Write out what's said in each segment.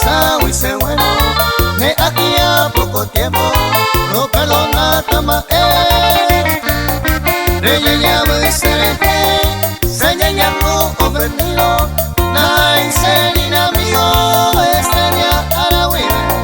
pasado y sé bueno, de aquí a poco tiempo, no perdona tama Reyenya beserehe, senyenya no ofendido, na inselina amigo, estrella a la huida.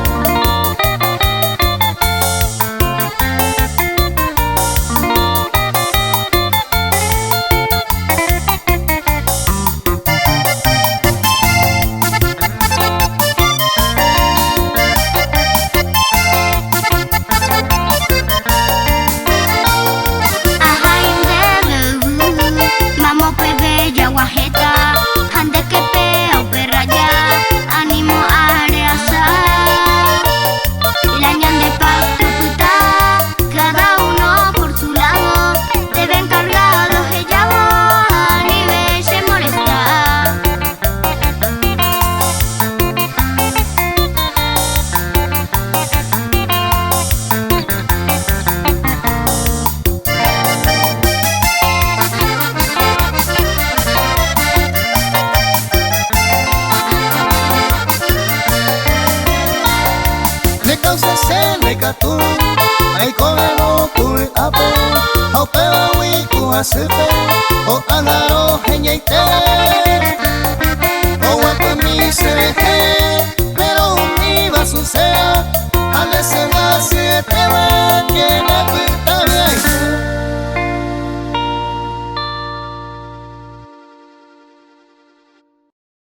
Tú, ay comemos tu ape, o pebawi tu asepe, o anaro heñaite, o guapa mi sereje.